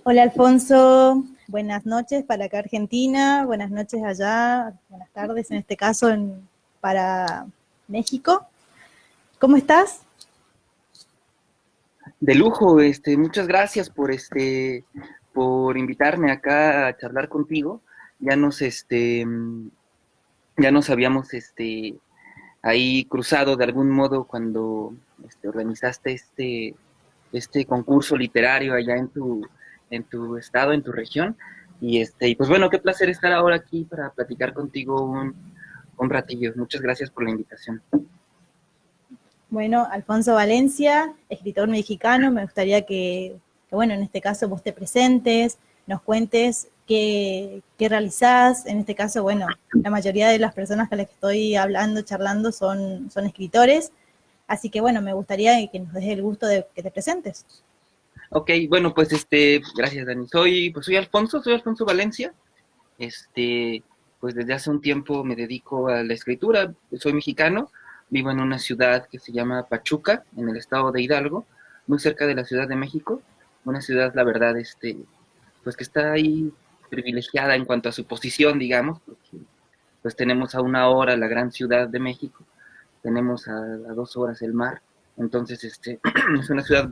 Hola Alfonso, buenas noches para acá Argentina, buenas noches allá, buenas tardes en este caso para México. ¿Cómo estás? De lujo, muchas gracias por invitarme acá a charlar contigo. Ya nos, ya nos habíamos, ahí cruzado de algún modo cuando, organizaste este concurso literario allá en tu estado, en tu región. Y pues bueno, qué placer estar ahora aquí para platicar contigo un ratillo. Muchas gracias por la invitación. Bueno, Alfonso Valencia, escritor mexicano, me gustaría bueno, en este caso vos te presentes, nos cuentes qué realizás. En este caso, bueno, la mayoría de las personas con las que estoy hablando, charlando, son escritores, así que bueno, me gustaría que nos des el gusto de que te presentes. Ok, bueno, pues gracias Dani. Soy Alfonso Valencia. Este, pues desde hace un tiempo me dedico a la escritura, soy mexicano, vivo en una ciudad que se llama Pachuca, en el estado de Hidalgo, muy cerca de la Ciudad de México, una ciudad, la verdad, pues que está ahí privilegiada en cuanto a su posición, digamos, porque pues tenemos a una hora la gran Ciudad de México, tenemos a 2 horas el mar, entonces es una ciudad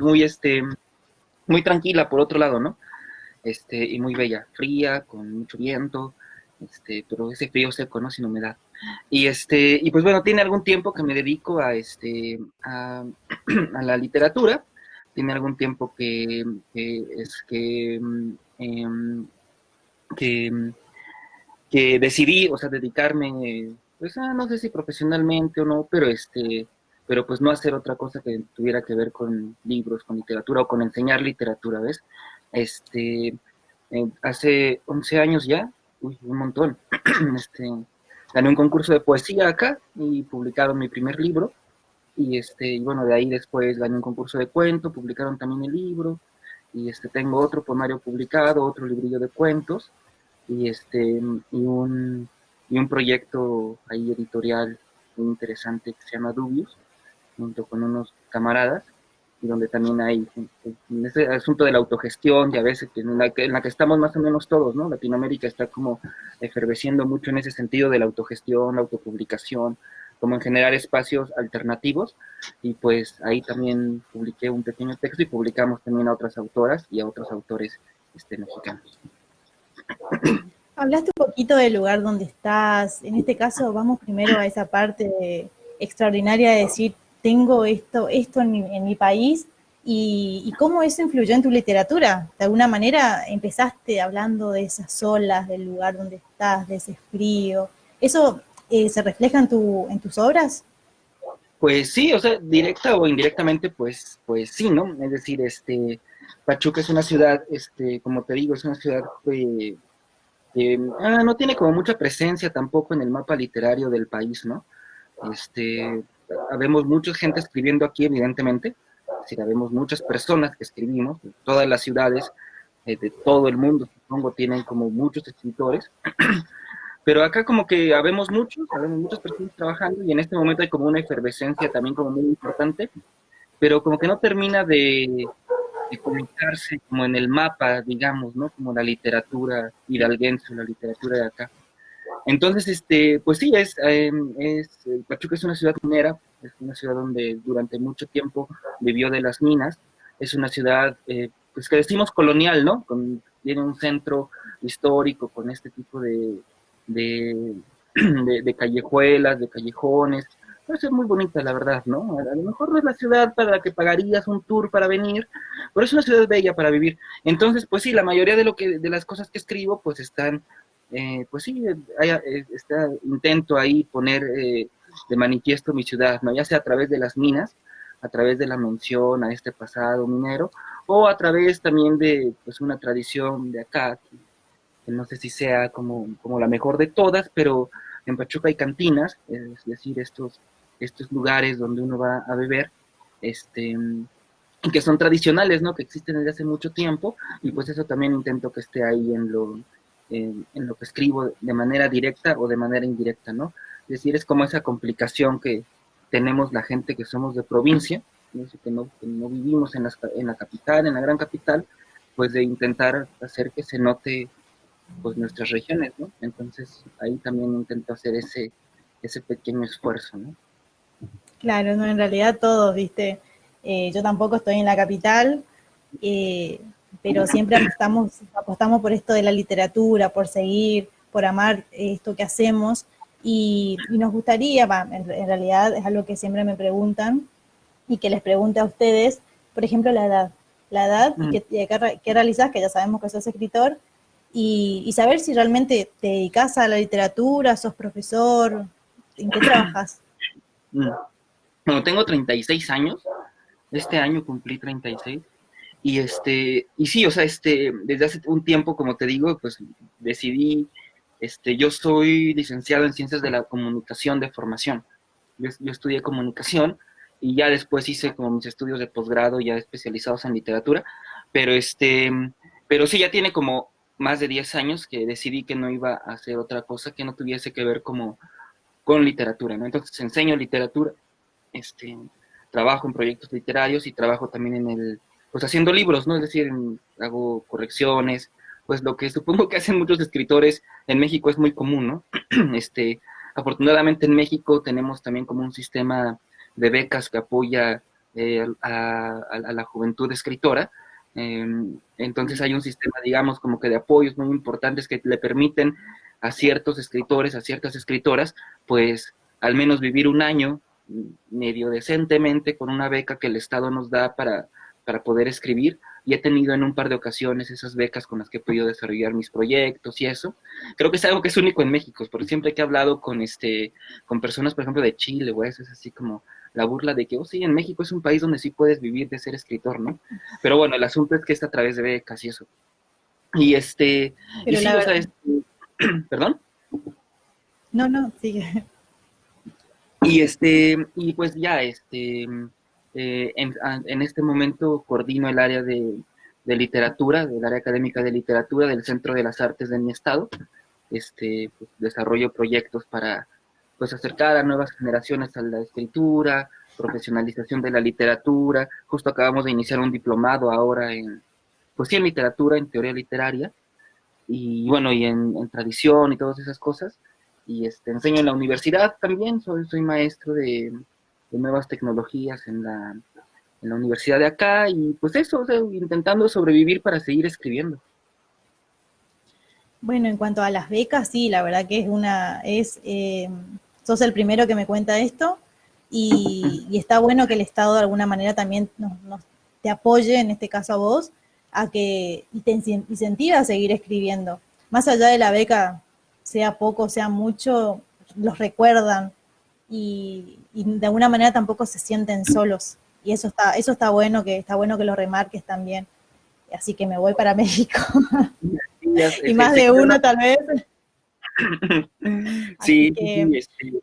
muy tranquila por otro lado, ¿no? Y muy bella, fría, con mucho viento, pero ese frío seco, ¿no? Sin humedad. Y pues bueno, tiene algún tiempo que me dedico a la literatura, tiene algún tiempo em, que, que decidí, o sea, dedicarme, pues no sé si profesionalmente o no, pero pues no hacer otra cosa que tuviera que ver con libros, con literatura o con enseñar literatura, ¿ves? Este, hace 11 años ya, uy, un montón, este, gané un concurso de poesía acá y publicaron mi primer libro. Y bueno, de ahí después gané un concurso de cuento, publicaron también el libro, tengo otro poemario publicado, otro librillo de cuentos, y y un proyecto ahí editorial muy interesante que se llama Dubius, junto con unos camaradas, y donde también hay en ese asunto de la autogestión, y a veces en la que estamos más o menos todos, ¿no? Latinoamérica está como efervesciendo mucho en ese sentido de la autogestión, la autopublicación, como en generar espacios alternativos, y pues ahí también publiqué un pequeño texto y publicamos también a otras autoras y a otros autores mexicanos. Hablaste un poquito del lugar donde estás. En este caso, vamos primero a esa extraordinaria de decir, tengo esto en mi país, y cómo eso influyó en tu literatura. De alguna manera empezaste hablando de esas olas, del lugar donde estás, de ese frío. ¿Eso se refleja en tus obras? Pues sí, o sea, directa o indirectamente, pues sí, ¿no? Es decir, Pachuca es una ciudad, como te digo, es una ciudad que no tiene como mucha presencia tampoco en el mapa literario del país, ¿no? Este, Habemos mucha gente escribiendo aquí, evidentemente, es decir, habemos muchas personas que escribimos, todas las ciudades de todo el mundo, supongo, tienen como muchos escritores, pero acá como que habemos muchas personas trabajando y en este momento hay como una efervescencia también como muy importante, pero como que no termina de colocarse como en el mapa, digamos, ¿no? Como la literatura hidalguense, la literatura de acá. Entonces, pues sí, Pachuca es una ciudad minera, es una ciudad donde durante mucho tiempo vivió de las minas, es una ciudad, pues que decimos colonial, ¿no? Tiene un centro histórico con este tipo de, de callejuelas, de callejones. Puede ser muy bonita, la verdad, ¿no? A lo mejor no es la ciudad para la que pagarías un tour para venir, pero es una ciudad bella para vivir. Entonces, pues sí, la mayoría de las cosas que escribo, pues están, pues sí, hay intento ahí poner de manifiesto mi ciudad, ¿no? Ya sea a través de las minas, a través de la mención a este pasado minero, o a través también de pues una tradición de acá, que no sé si sea como la mejor de todas, pero en Pachuca hay cantinas, es decir, estos lugares donde uno va a beber, que son tradicionales, ¿no? Que existen desde hace mucho tiempo, y pues eso también intento que esté ahí en lo que escribo de manera directa o de manera indirecta, ¿no? Es decir, es como esa complicación que tenemos la gente que somos de provincia, ¿no? Que no vivimos en la capital, en la gran capital, pues de intentar hacer que se note pues nuestras regiones, ¿no? Entonces ahí también intento hacer ese pequeño esfuerzo, ¿no? Claro, no, en realidad todos, viste. Yo tampoco estoy en la capital, eh, pero siempre apostamos por esto de la literatura, por seguir, por amar esto que hacemos. Y nos gustaría, en realidad es algo que siempre me preguntan y que les pregunte a ustedes, por ejemplo, la edad y qué realizás, que ya sabemos que sos escritor, y saber si realmente te dedicas a la literatura, sos profesor, ¿en qué trabajas? Bueno, tengo 36 años, este año cumplí 36, y sí, o sea, desde hace un tiempo, como te digo, pues decidí, yo soy licenciado en Ciencias de la Comunicación de formación. Yo estudié comunicación y ya después hice como mis estudios de posgrado ya especializados en literatura, pero pero sí, ya tiene como más de 10 años que decidí que no iba a hacer otra cosa que no tuviese que ver como con literatura, ¿no? Entonces enseño literatura, este, trabajo en proyectos literarios y trabajo también pues haciendo libros, ¿no? Es decir, hago correcciones, pues lo que supongo que hacen muchos escritores en México es muy común, ¿no? Este, afortunadamente en México tenemos también como un sistema de becas que apoya a la juventud escritora. Eh, entonces hay un sistema, digamos, como que de apoyos muy importantes que le permiten a ciertos escritores, a ciertas escritoras, pues al menos vivir un año medio decentemente con una beca que el Estado nos da para poder escribir, y he tenido en un par de ocasiones esas becas con las que he podido desarrollar mis proyectos y eso. Creo que es algo que es único en México, porque siempre que he hablado con personas, por ejemplo, de Chile, o eso es así como la burla de que, oh sí, en México es un país donde sí puedes vivir de ser escritor, ¿no? Pero bueno, el asunto es que es a través de becas y eso. Y y Pero sí, la o sea, verdad, perdón. no, no, sigue. Y pues ya, en este momento coordino el área de literatura, del área académica de literatura del Centro de las Artes de mi estado. Pues, desarrollo proyectos para pues acercar a nuevas generaciones a la escritura, profesionalización de la literatura. Justo acabamos de iniciar un diplomado ahora pues sí, en literatura, en teoría literaria, y bueno, y en tradición y todas esas cosas. Y enseño en la universidad también, soy maestro de nuevas tecnologías en la universidad de acá, y pues eso, o sea, intentando sobrevivir para seguir escribiendo. Bueno, en cuanto a las becas, sí, la verdad que sos el primero que me cuenta esto y está bueno que el Estado de alguna manera también te apoye, en este caso a vos, y te incentive a seguir escribiendo. Más allá de la beca, sea poco, sea mucho, los recuerdan y de alguna manera tampoco se sienten solos. Y eso está bueno que lo remarques también. Así que me voy para México. Y más de uno tal vez. Así Sí, sí, que, sí,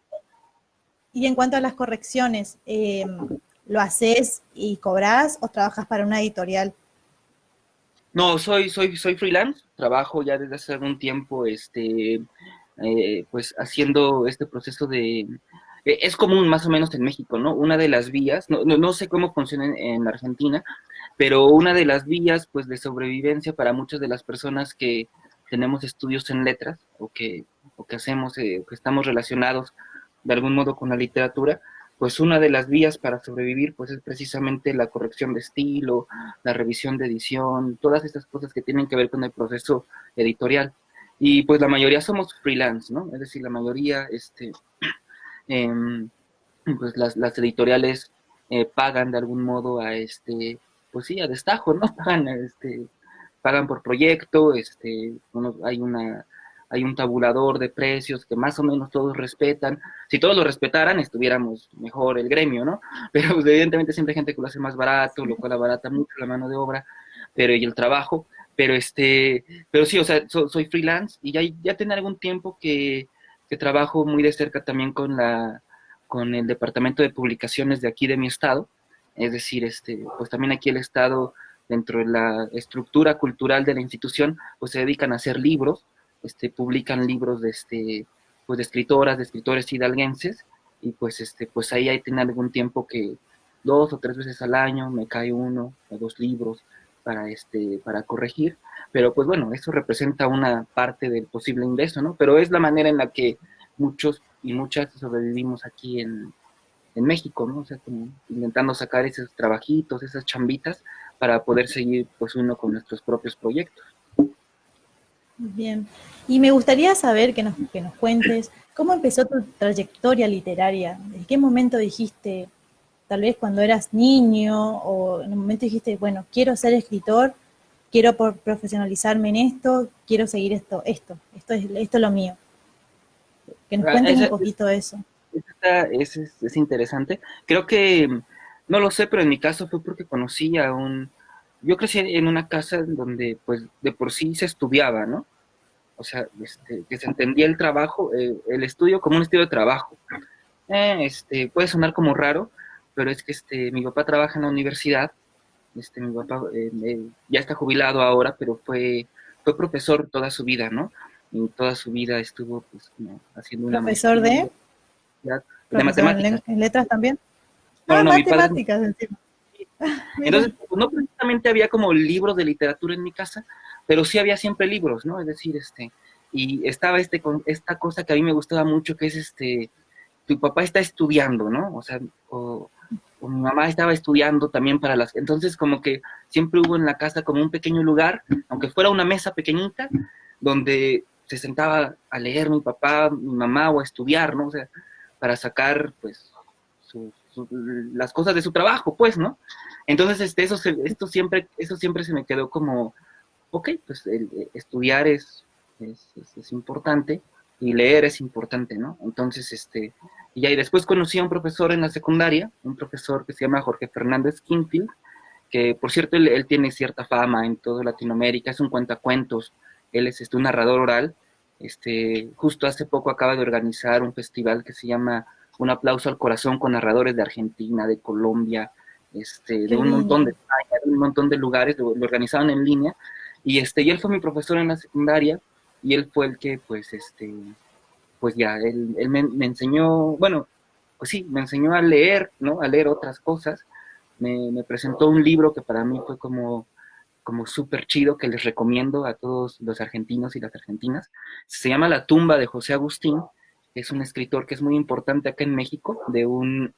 y en cuanto a las correcciones, ¿lo haces y cobras o trabajas para una editorial? no, soy freelance, trabajo ya desde hace algún tiempo, pues haciendo este proceso es común más o menos en México, ¿no? Una de las vías, no sé cómo funciona en Argentina, pero una de las vías, pues, de sobrevivencia para muchas de las personas que tenemos estudios en letras, o que hacemos, que estamos relacionados de algún modo con la literatura, pues una de las vías para sobrevivir, pues, es precisamente la corrección de estilo, la revisión de edición, todas estas cosas que tienen que ver con el proceso editorial. Y pues la mayoría somos freelance, ¿no? Es decir, la mayoría, eh, pues las editoriales pagan de algún modo pues sí, a destajo, ¿no? Pagan por proyecto, bueno, hay un tabulador de precios que más o menos todos respetan. Si todos lo respetaran, estuviéramos mejor el gremio, ¿no? Pero pues, evidentemente siempre hay gente que lo hace más barato, lo cual abarata mucho la mano de obra, y el trabajo. Pero pero sí, o sea, soy freelance y ya tiene algún tiempo que trabajo muy de cerca también con el departamento de publicaciones de aquí de mi estado. Es decir, pues también aquí el estado, dentro de la estructura cultural de la institución, pues se dedican a hacer libros, publican libros pues de escritoras, de escritores hidalguenses, y pues pues ahí tiene algún tiempo que 2 o 3 veces al año me cae 1 o 2 libros, para corregir, pero pues bueno, eso representa una parte del posible ingreso, ¿no? Pero es la manera en la que muchos y muchas sobrevivimos aquí en México, ¿no? O sea, como intentando sacar esos trabajitos, esas chambitas, para poder seguir, pues, uno con nuestros propios proyectos. Bien. Y me gustaría saber que nos cuentes cómo empezó tu trayectoria literaria. ¿En qué momento dijiste, tal vez cuando eras niño, o en un momento dijiste, bueno, quiero ser escritor, quiero profesionalizarme en esto, quiero seguir esto es lo mío? Que nos cuentes un poquito de eso. Es interesante. Creo que, no lo sé, pero en mi caso fue porque conocí a yo crecí en una casa en donde, pues, de por sí se estudiaba, ¿no? O sea, que se entendía el trabajo, el estudio como un estilo de trabajo. Puede sonar como raro, pero es que mi papá trabaja en la universidad. Mi papá ya está jubilado ahora, pero fue profesor toda su vida, ¿no? Y toda su vida estuvo, pues, como haciendo una Profesor maestría de profesor matemáticas. en letras también. No, Ah, no, mi padre. matemáticas encima. Mira. Entonces, pues, no precisamente había como libros de literatura en mi casa, pero sí había siempre libros, ¿no? Es decir, y estaba con esta cosa que a mí me gustaba mucho, que es tu papá está estudiando, ¿no? O sea, o mi mamá estaba estudiando también entonces como que siempre hubo en la casa como un pequeño lugar, aunque fuera una mesa pequeñita, donde se sentaba a leer mi papá, mi mamá, o a estudiar, ¿no? O sea, para sacar, pues, las cosas de su trabajo, pues, ¿no? Entonces, eso siempre se me quedó como, ok, pues estudiar es importante, y leer es importante, ¿no? Entonces, y ahí después conocí a un profesor en la secundaria, un profesor que se llama Jorge Fernández Kingfield, que por cierto él tiene cierta fama en toda Latinoamérica, es un cuentacuentos, él es un narrador oral. Justo hace poco acaba de organizar un festival que se llama Un aplauso al corazón, con narradores de Argentina, de Colombia, de Qué un montón de lindo. España, de un montón de lugares, lo organizaron en línea, y él fue mi profesor en la secundaria, y él fue el que, pues ya, él me enseñó, bueno, pues sí, me enseñó a leer, ¿no? A leer otras cosas. Me presentó un libro que para mí fue como súper chido, que les recomiendo a todos los argentinos y las argentinas. Se llama La tumba de José Agustín. Es un escritor que es muy importante acá en México, de un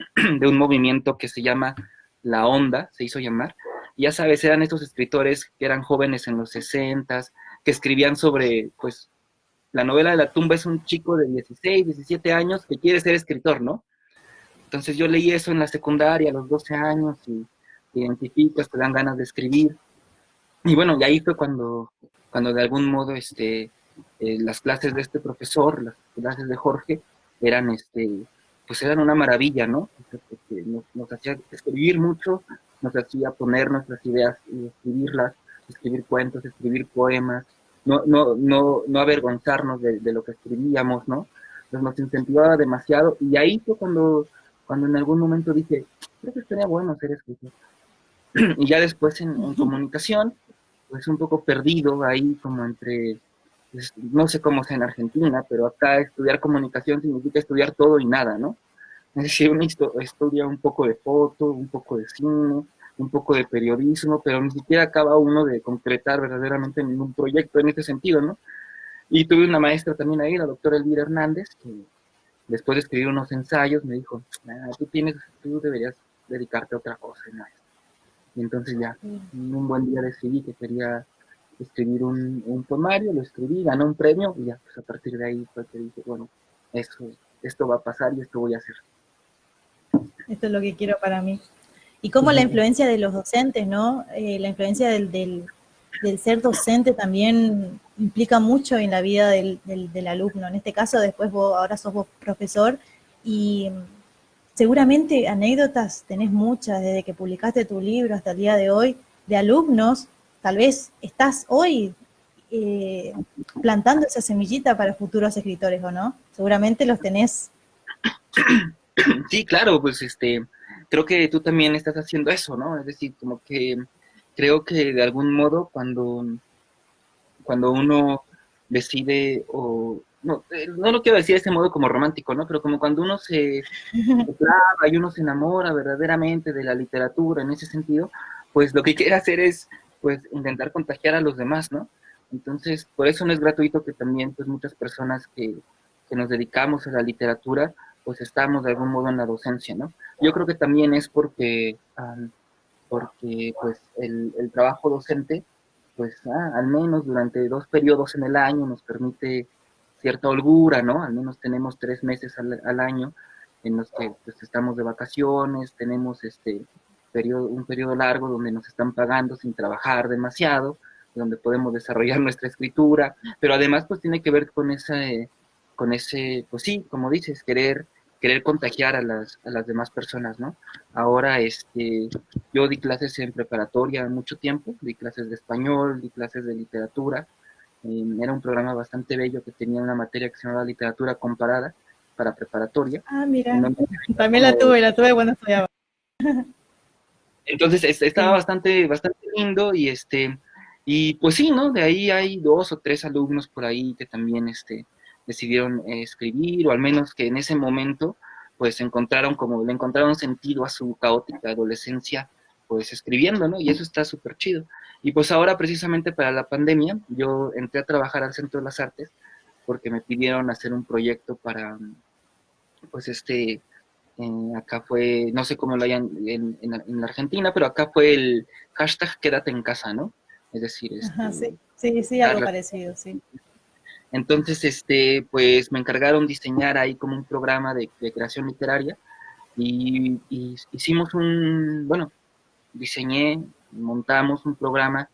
movimiento que se llama La Onda, se hizo llamar. Y ya sabes, eran estos escritores que eran jóvenes en los 60s, que escribían sobre, pues, la novela de La tumba es un chico de 16, 17 años que quiere ser escritor, ¿no? Entonces yo leí eso en la secundaria a los 12 años, y te identificas, te dan ganas de escribir. Y bueno, y ahí fue cuando de algún modo las clases de este profesor, las clases de Jorge, eran pues eran una maravilla, ¿no? Porque nos hacía escribir mucho, nos hacía poner nuestras ideas y escribirlas, escribir cuentos, escribir poemas, no avergonzarnos de lo que escribíamos, ¿no? Entonces nos incentivaba demasiado, y ahí fue cuando en algún momento dije, creo que estaría bueno ser escritor. Y ya después en comunicación, pues un poco perdido ahí como entre, pues, no sé cómo sea en Argentina, pero acá estudiar comunicación significa estudiar todo y nada, ¿no? Es decir, uno estudia un poco de foto, un poco de cine, un poco de periodismo, pero ni siquiera acaba uno de concretar verdaderamente ningún proyecto en ese sentido, ¿no? Y tuve una maestra también ahí, la doctora Elvira Hernández, que después de escribir unos ensayos me dijo, tú deberías dedicarte a otra cosa, ¿no? Y entonces ya, un buen día decidí que quería escribir un poemario, lo escribí, gané un premio, y ya, pues a partir de ahí fue que dije, bueno, esto va a pasar y esto voy a hacer. Esto es lo que quiero para mí. Y cómo la influencia de los docentes, ¿no? La influencia del ser docente también implica mucho en la vida del alumno. En este caso, después ahora sos vos profesor, y seguramente anécdotas tenés muchas, desde que publicaste tu libro hasta el día de hoy, de alumnos. Tal vez estás hoy eh, plantando esa semillita para futuros escritores, ¿o no? Seguramente los tenés. Sí, claro, pues creo que tú también estás haciendo eso, ¿no? Es decir, como que creo que de algún modo cuando uno decide, o no lo quiero decir de ese modo como romántico, ¿no? Pero como cuando uno se clava y uno se enamora verdaderamente de la literatura en ese sentido, pues lo que quiere hacer es pues intentar contagiar a los demás, ¿no? Entonces, por eso no es gratuito que también pues muchas personas que nos dedicamos a la literatura, pues estamos de algún modo en la docencia, ¿no? Yo creo que también es porque pues el trabajo docente, pues al menos durante 2 periodos en el año nos permite cierta holgura, ¿no? Al menos tenemos 3 meses al año en los que pues, estamos de vacaciones, tenemos un periodo largo donde nos están pagando sin trabajar demasiado, donde podemos desarrollar nuestra escritura, pero además pues tiene que ver con ese, pues sí, como dices, querer contagiar a las demás personas, ¿no? Ahora, yo di clases en preparatoria mucho tiempo, di clases de español, di clases de literatura, era un programa bastante bello que tenía una materia que se llamaba literatura comparada para preparatoria. Ah, mira, En donde también como, la tuve cuando estudiaba. entonces estaba Sí. bastante lindo y pues sí, ¿no? De ahí hay 2 o 3 alumnos por ahí que también decidieron escribir, o al menos que en ese momento pues le encontraron sentido a su caótica adolescencia, pues escribiendo, ¿no? Y eso está súper chido. Y pues ahora precisamente para la pandemia yo entré a trabajar al Centro de las Artes porque me pidieron hacer un proyecto para, pues acá fue, no sé cómo lo hayan en la Argentina, pero acá fue el hashtag quédate en casa, ¿no? Es decir, Ajá, sí, sí, sí, algo parecido, sí. entonces, pues me encargaron diseñar ahí como un programa de creación literaria y hicimos bueno, montamos un programa,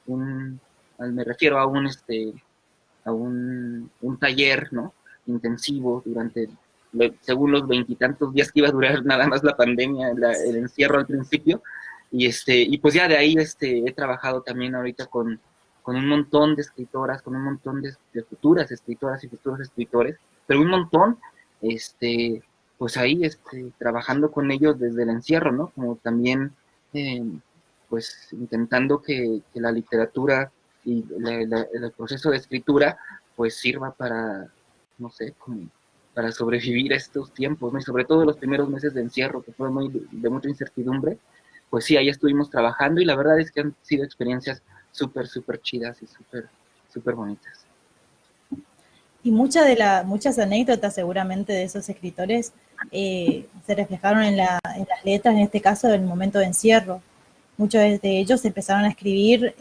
me refiero a un taller, ¿no? Intensivo según los 20 y tantos días que iba a durar nada más la pandemia, el encierro al principio, y pues ya de ahí he trabajado también ahorita con un montón de escritoras, con un montón de futuras escritoras y futuros escritores, pero un montón, pues ahí trabajando con ellos desde el encierro, ¿no? Como también, eh, pues intentando que la literatura y el proceso de escritura pues sirva para, no sé, como para sobrevivir a estos tiempos, ¿no? Y sobre todo los primeros meses de encierro, que fue de mucha incertidumbre, pues sí, ahí estuvimos trabajando y la verdad es que han sido experiencias súper chidas y súper bonitas. Y muchas anécdotas seguramente de esos escritores se reflejaron en las letras, en este caso, del momento de encierro. Muchos de ellos empezaron a escribir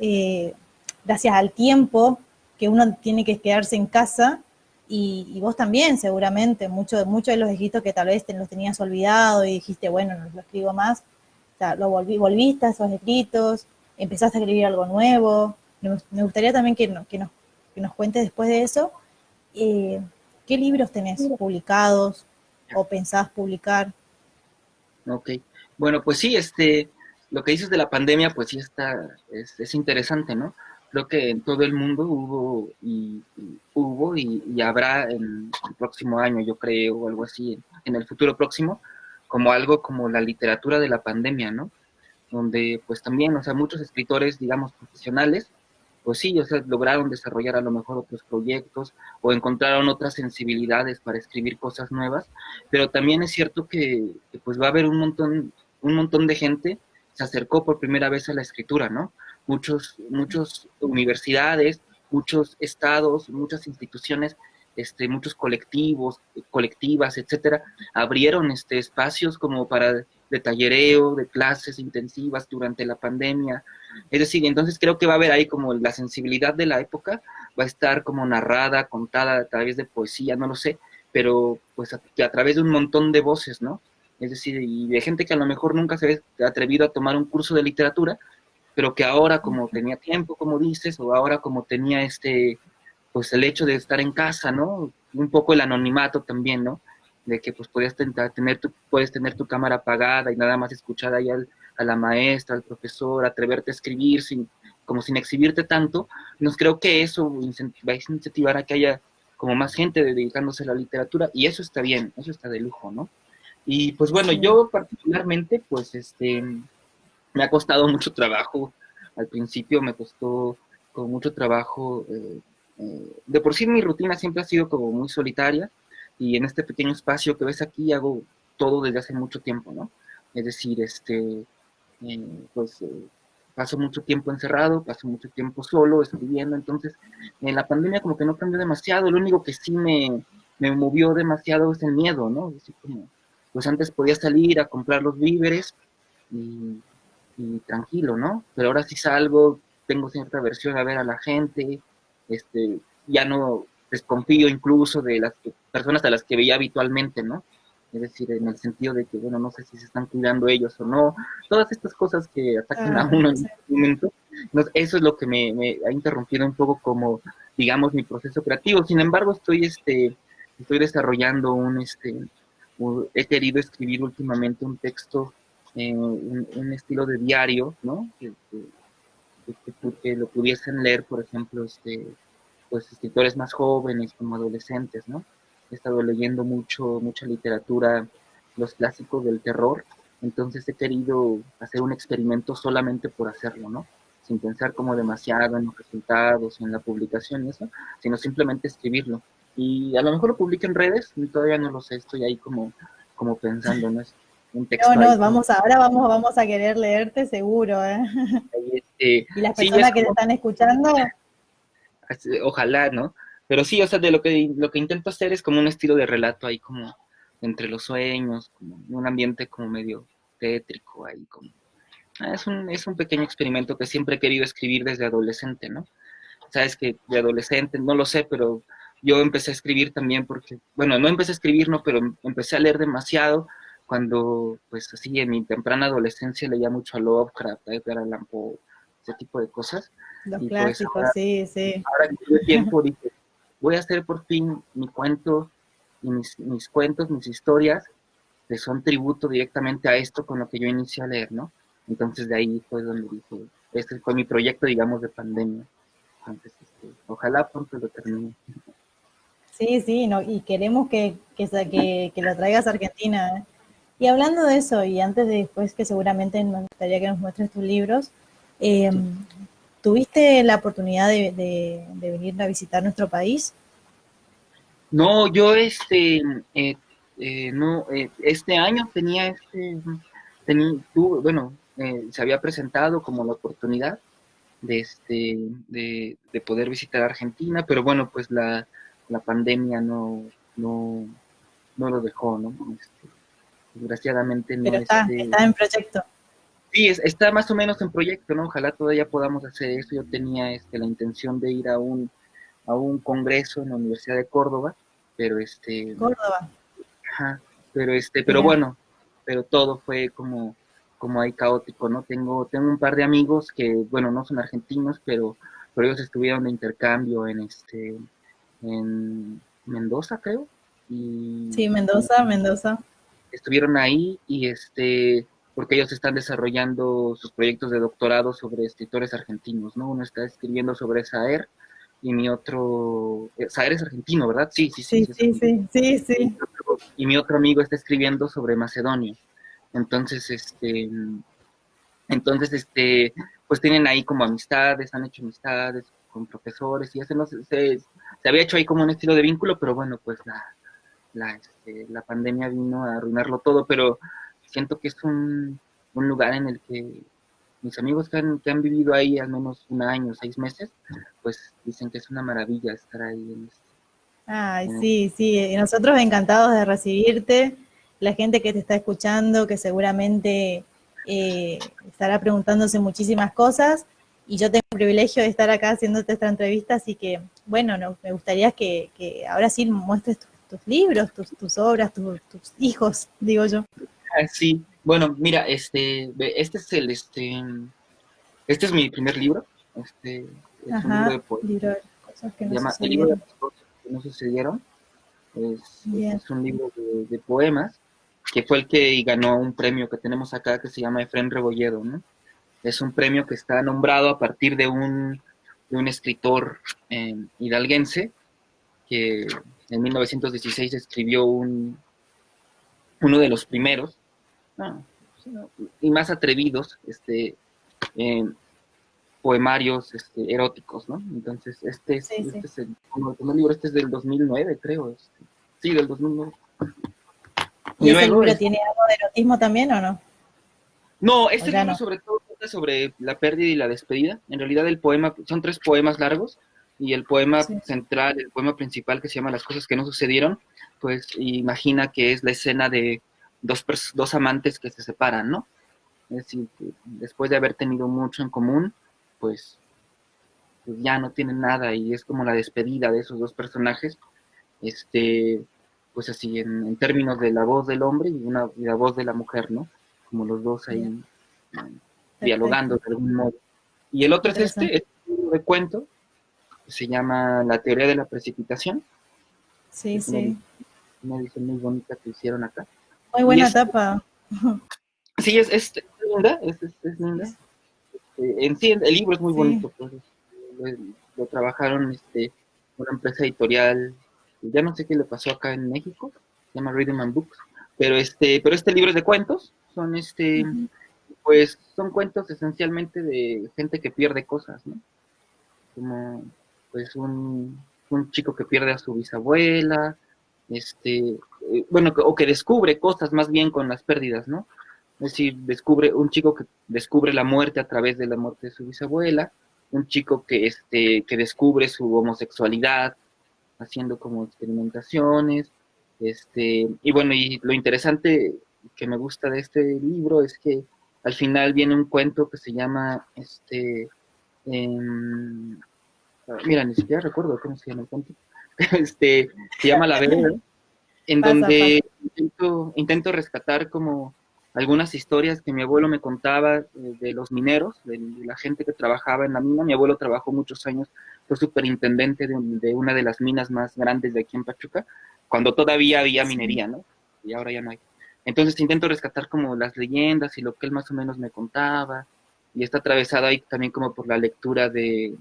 gracias al tiempo que uno tiene que quedarse en casa y vos también seguramente, muchos de los escritos que tal vez los tenías olvidado y dijiste, bueno, no lo escribo más, o sea, volviste a esos escritos, empezaste a escribir algo nuevo. Me gustaría también que nos cuentes después de eso ¿qué libros tenés publicados o pensás publicar? Ok, bueno, pues sí, lo que dices de la pandemia, pues sí es interesante, ¿no? Creo que en todo el mundo hubo y habrá en el próximo año, yo creo, o algo así, en el futuro próximo, como algo como la literatura de la pandemia, ¿no? Donde pues también, o sea, muchos escritores, digamos, profesionales, pues sí, o sea, lograron desarrollar a lo mejor otros proyectos o encontraron otras sensibilidades para escribir cosas nuevas, pero también es cierto que pues va a haber un montón de gente se acercó por primera vez a la escritura, ¿no? Muchos universidades, muchos estados, muchas instituciones, muchos colectivos, colectivas, etcétera, abrieron espacios como para de tallereo, de clases intensivas durante la pandemia. Es decir, entonces creo que va a haber ahí como la sensibilidad de la época, va a estar como narrada, contada a través de poesía, no lo sé, pero pues a través de un montón de voces, ¿no? Es decir, y de gente que a lo mejor nunca se ha atrevido a tomar un curso de literatura, pero que ahora como tenía tiempo, como dices, o ahora como tenía pues el hecho de estar en casa, ¿no? Un poco el anonimato también, ¿no? De que pues puedes tener tu cámara apagada y nada más escuchar ahí a la maestra, al profesor, atreverte a escribir como sin exhibirte tanto, nos creo que eso va a incentivar a que haya como más gente dedicándose a la literatura y eso está bien, eso está de lujo, ¿no? Y pues bueno, Sí. yo particularmente, pues me ha costado mucho trabajo, al principio me costó como mucho trabajo, de por sí mi rutina siempre ha sido como muy solitaria y en este pequeño espacio que ves aquí hago todo desde hace mucho tiempo, ¿no? Es decir, pues paso mucho tiempo encerrado, paso mucho tiempo solo, escribiendo, entonces en la pandemia como que no cambió demasiado, lo único que sí me movió demasiado es el miedo, ¿no? Así como, pues antes podía salir a comprar los víveres y, y tranquilo, ¿no? Pero ahora sí salgo, tengo cierta aversión a ver a la gente, ya no desconfío incluso de las personas a las que veía habitualmente, ¿no? Es decir, en el sentido de que, bueno, no sé si se están cuidando ellos o no, todas estas cosas que atacan a uno en Sí. este momento, no, eso es lo que me ha interrumpido un poco como, digamos, mi proceso creativo. Sin embargo, estoy desarrollando he querido escribir últimamente un texto, un estilo de diario, ¿no? Que lo pudiesen leer, por ejemplo, pues escritores más jóvenes como adolescentes, ¿no? He estado leyendo mucha literatura, los clásicos del terror, entonces he querido hacer un experimento solamente por hacerlo, ¿no? Sin pensar como demasiado en los resultados, en la publicación y eso, sino simplemente escribirlo. Y a lo mejor lo publique en redes, todavía no lo sé, estoy ahí como pensando, ¿no? Es un No, texto ahí no, como... vamos a querer leerte seguro, ¿eh? Ahí Y las sí, es personas que te como están escuchando, ojalá, ¿no? Pero sí, o sea, de lo que intento hacer es como un estilo de relato ahí como entre los sueños, como un ambiente como medio tétrico ahí, como... es un pequeño experimento que siempre he querido escribir desde adolescente, ¿no? Sabes que de adolescente, no lo sé, pero yo empecé a escribir también porque, bueno, no empecé a escribir, no, pero empecé a leer demasiado cuando, pues así, en mi temprana adolescencia leía mucho a Lovecraft, a Edgar Allan Poe, ese tipo de cosas, los y pues clásicos, sí, sí. ahora que tuve tiempo, dije, voy a hacer por fin mi cuento y mis cuentos, mis historias, que son tributo directamente a esto con lo que yo inicié a leer, ¿no? Entonces de ahí fue donde dije, este fue mi proyecto, digamos, de pandemia. Entonces, ojalá pronto lo termine. Sí, sí, no, y queremos que lo traigas a Argentina, ¿eh? Y hablando de eso, y antes de después que seguramente me gustaría que nos muestres tus libros, eh, Sí. ¿tuviste la oportunidad de venir a visitar nuestro país? No, yo no, este año bueno, se había presentado como la oportunidad de poder visitar Argentina, pero bueno, pues la pandemia no lo dejó, ¿no? Desgraciadamente no, Pero está en proyecto. sí, está más o menos en proyecto, ¿no? Ojalá todavía podamos hacer eso. Yo tenía la intención de ir a un congreso en la Universidad de Córdoba, pero Córdoba, ajá, pero mira. bueno, pero todo fue como ahí caótico, ¿no? Tengo un par de amigos que, bueno, no son argentinos, pero ellos estuvieron de intercambio en Mendoza, creo, y, Sí, y Mendoza, Mendoza. estuvieron ahí porque ellos están desarrollando sus proyectos de doctorado sobre escritores argentinos, ¿no? Uno está escribiendo sobre Saer y mi otro, Saer es argentino, ¿verdad? Sí, sí, sí, Sí, sí es sí, argentino. sí, sí, Y sí. mi otro amigo está escribiendo sobre Macedonia. Entonces, pues tienen ahí como amistades, han hecho amistades con profesores y se había hecho ahí como un estilo de vínculo, pero bueno, pues la pandemia vino a arruinarlo todo, pero siento que es un lugar en el que mis amigos que han vivido ahí al menos un año, 6 meses, pues dicen que es una maravilla estar ahí Ay, en sí, sí, y nosotros encantados de recibirte, la gente que te está escuchando, que seguramente estará preguntándose muchísimas cosas, y yo tengo el privilegio de estar acá haciéndote esta entrevista, así que, bueno, no, me gustaría que ahora sí muestres tus libros, tus obras, tus hijos, digo yo. sí, bueno, mira, este es mi primer libro, es un libro Ajá, de poemas, libro de cosas que se no llama El libro de sucedieron. las cosas que no sucedieron. Este Bien, es un libro de poemas que fue el que ganó un premio que tenemos acá que se llama Efrén Rebolledo, ¿no? Es un premio que está nombrado a partir de un escritor hidalguense que en 1916 escribió uno de los primeros, no, y más atrevidos, eh, poemarios eróticos, ¿no? Entonces, sí, sí. como el primer libro, este es del 2009, creo. Sí, del 2009. ¿Y Y ese luego, libro tiene algo de erotismo también o no? no, ¿O este ya libro no? sobre todo trata sobre la pérdida y la despedida. En realidad el poema, son 3 poemas largos, y el poema Sí. central, el poema principal, que se llama Las cosas que no sucedieron, pues imagina que es la escena de dos amantes que se separan, ¿no? Es decir, que después de haber tenido mucho en común, pues, pues ya no tienen nada, y es como la despedida de esos 2 personajes, pues así, en términos de la voz del hombre y la voz de la mujer, ¿no? Como los dos ahí Bien, dialogando perfecto. de algún modo. Y el otro Interesante. es un libro de cuento, que se llama La teoría de la precipitación, que Sí, es sí. una edición muy bonita que hicieron acá. Muy Y buena tapa. sí, es linda, es Sí, linda. En sí, el libro es muy sí. bonito, pues lo trabajaron una empresa editorial, ya no sé qué le pasó acá en México, se llama Rhythm and Books, pero este libro es de cuentos, son Ujú. pues son cuentos esencialmente de gente que pierde cosas, ¿no? Como pues un chico que pierde a su bisabuela, bueno, o que descubre cosas más bien con las pérdidas, ¿no? Es decir, descubre un chico que descubre la muerte a través de la muerte de su bisabuela, un chico que descubre su homosexualidad haciendo como experimentaciones, y bueno, y lo interesante que me gusta de este libro es que al final viene un cuento que se llama, em, mira, ni siquiera recuerdo cómo se llama el cuento, se llama La Vereda, en Pasa, pasa. donde intento rescatar como algunas historias que mi abuelo me contaba de los mineros, de la gente que trabajaba en la mina. Mi abuelo trabajó muchos años, fue superintendente de una de las minas más grandes de aquí en Pachuca, cuando todavía había Sí. minería, ¿no? Y ahora ya no hay. Entonces intento rescatar como las leyendas y lo que él más o menos me contaba, y está atravesado ahí también como por la lectura de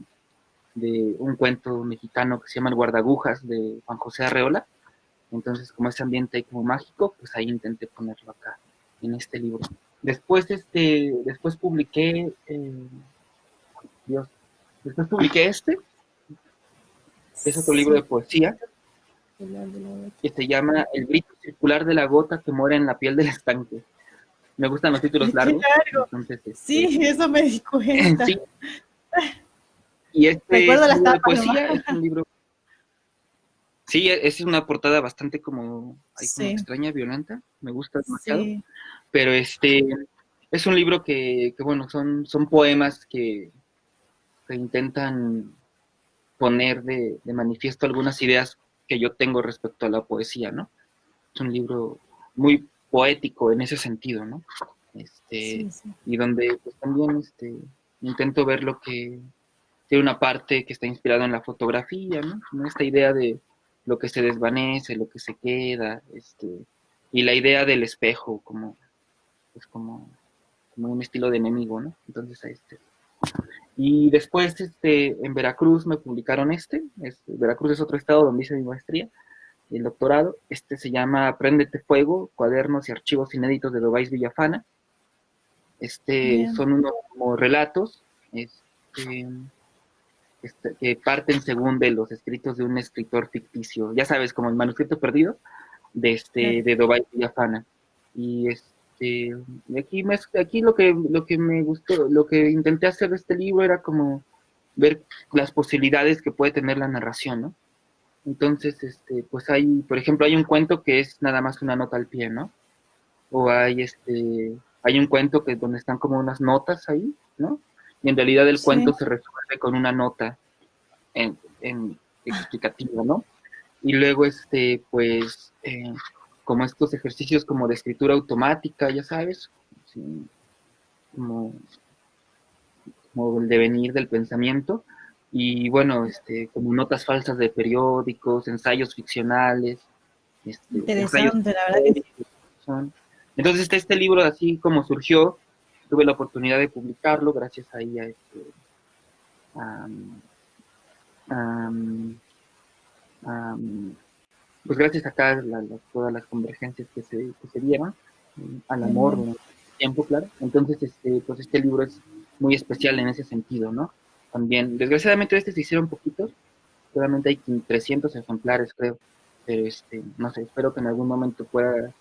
un cuento mexicano que se llama El guardagujas, de Juan José Arreola. Entonces, como ese ambiente como mágico, pues ahí intenté ponerlo acá, en este libro. Después publiqué, Dios, después publiqué que es otro libro Sí. de poesía, que se llama El grito circular de la gota que muere en la piel del estanque. Me gustan los títulos Ay, qué largos, largo. entonces, Sí, eso me di sí, cuenta. y este Recuerdo es un las libro de tapas nomás. poesía, es un libro, sí, es una portada bastante como, ahí como Sí, extraña, violenta, me gusta demasiado, sí, pero es un libro que bueno, son poemas que intentan poner de manifiesto algunas ideas que yo tengo respecto a la poesía, ¿no? Es un libro muy poético en ese sentido, ¿no? sí, sí. Y donde pues también intento ver lo que tiene una parte que está inspirada en la fotografía, ¿no? Como esta idea de lo que se desvanece, lo que se queda, y la idea del espejo como, pues como un estilo de enemigo, ¿no? Entonces, y después, en Veracruz me publicaron Veracruz es otro estado donde hice mi maestría y el doctorado. Se llama Préndete Fuego, cuadernos y archivos inéditos de Dovais Villafana. Bien. Son unos como relatos, que parten según de los escritos de un escritor ficticio, ya sabes, como el manuscrito perdido Claro. de Dovais Villafana. Y aquí lo que me gustó, lo que intenté hacer de este libro era como ver las posibilidades que puede tener la narración, ¿no? Entonces, pues por ejemplo, hay un cuento que es nada más una nota al pie, ¿no? O hay un cuento que donde están como unas notas ahí, ¿no? Y en realidad el Sí, cuento se resuelve con una nota en explicativa, ¿no? Y luego, pues, como estos ejercicios como de escritura automática, ya sabes, sí, como, como el devenir del pensamiento, y bueno, como notas falsas de periódicos, ensayos ficcionales, ensayos interesante, la verdad que sí. históricos, son. Entonces, este libro, así como surgió, tuve la oportunidad de publicarlo gracias ahí a, a, a, pues gracias acá a todas las convergencias que se dieron al Bien, amor bien. durante tiempo, claro. Entonces, pues este libro es muy especial en ese sentido, ¿no? También, desgraciadamente se hicieron poquitos, solamente hay 300 ejemplares, creo, pero no sé, espero que en algún momento pueda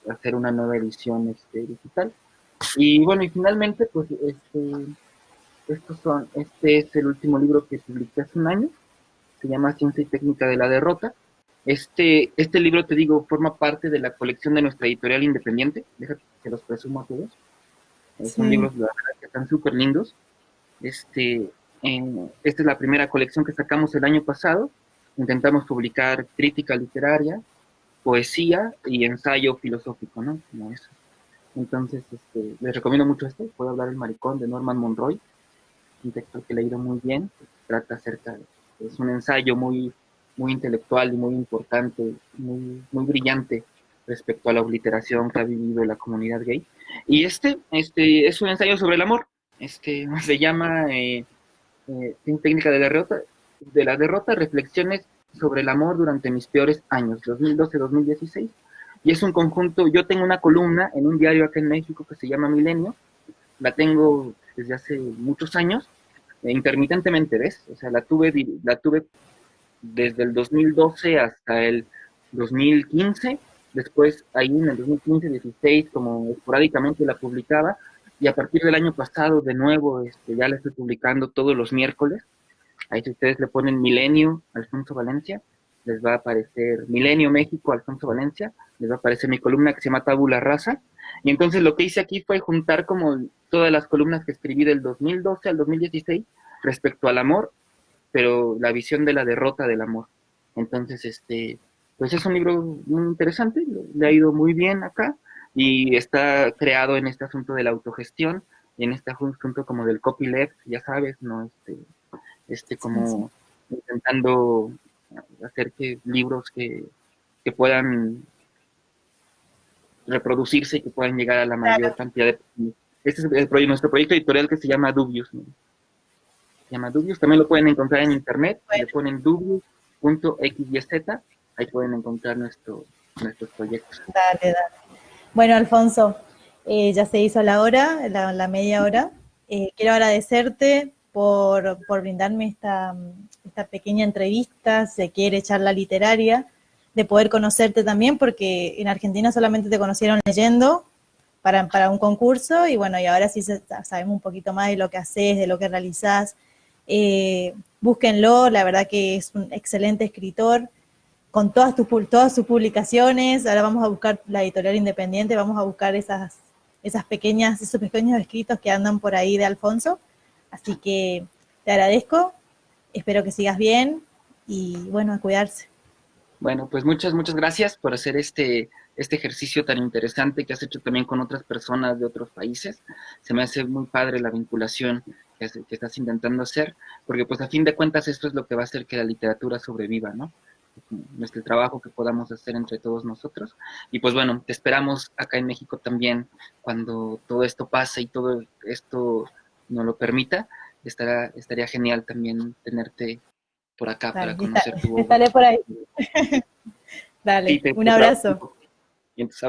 hacer una nueva edición digital. Y bueno, y finalmente, pues, este es el último libro que publiqué hace un año, se llama Ciencia y Técnica de la Derrota. Este libro, te digo, forma parte de la colección de nuestra editorial independiente, déjate que los presumo a todos. Son Sí. libros, la verdad, que están súper lindos. Esta es la primera colección que sacamos el año pasado. Intentamos publicar crítica literaria, poesía y ensayo filosófico, ¿no? Como eso. Entonces, les recomiendo mucho esto. Puedo hablar El Maricón de Norman Monroy, un texto que he leído muy bien. Trata acerca es un ensayo muy, muy intelectual y muy importante, muy, muy brillante respecto a la obliteración que ha vivido la comunidad gay. Y este es un ensayo sobre el amor. Se llama Sin técnica de la derrota, reflexiones sobre el amor durante mis peores años, 2012-2016. Y es un conjunto, yo tengo una columna en un diario acá en México que se llama Milenio, la tengo desde hace muchos años, intermitentemente, ¿ves? O sea, la tuve desde el 2012 hasta el 2015, después ahí en el 2015-16 como esporádicamente la publicaba, y a partir del año pasado de nuevo ya la estoy publicando todos los miércoles. Ahí si ustedes le ponen Milenio Alfonso Valencia, les va a aparecer Milenio México Alfonso Valencia, les va a aparecer mi columna que se llama Tabula Rasa. Y entonces lo que hice aquí fue juntar como todas las columnas que escribí del 2012 al 2016 respecto al amor, pero la visión de la derrota del amor. Entonces, pues es un libro muy interesante, le ha ido muy bien acá y está creado en este asunto de la autogestión y en este asunto como del copyleft, ya sabes, ¿no? Sí, sí. Como intentando hacer que libros que puedan reproducirse y que puedan llegar a la mayor Claro. cantidad de personas. Este es nuestro proyecto editorial que se llama Dubius, ¿no? Se llama Dubius, también lo pueden encontrar en internet, le Bueno, ponen dubius.xyz, ahí pueden encontrar nuestros proyectos. dale, dale. Bueno, Alfonso, ya se hizo la hora, la media hora. Quiero agradecerte por brindarme esta pequeña entrevista, se quiere charla literaria, de poder conocerte también, porque en Argentina solamente te conocieron leyendo para un concurso, y bueno, y ahora sí sabemos un poquito más de lo que haces, de lo que realizás. Búsquenlo, la verdad que es un excelente escritor, con todas sus publicaciones. Ahora vamos a buscar la editorial independiente, vamos a buscar esos pequeños escritos que andan por ahí de Alfonso. Así que te agradezco, espero que sigas bien y bueno, a cuidarse. Bueno, pues muchas, muchas gracias por hacer este ejercicio tan interesante que has hecho también con otras personas de otros países. Se me hace muy padre la vinculación que estás intentando hacer, porque pues a fin de cuentas esto es lo que va a hacer que la literatura sobreviva, ¿no? Nuestro trabajo que podamos hacer entre todos nosotros. Y pues bueno, te esperamos acá en México también cuando todo esto pase y todo esto nos lo permita. Estaría genial también tenerte por acá para Dale, conocer tu obra. estaré por ahí. Sí, Dale, un te trabajo. abrazo. Y entonces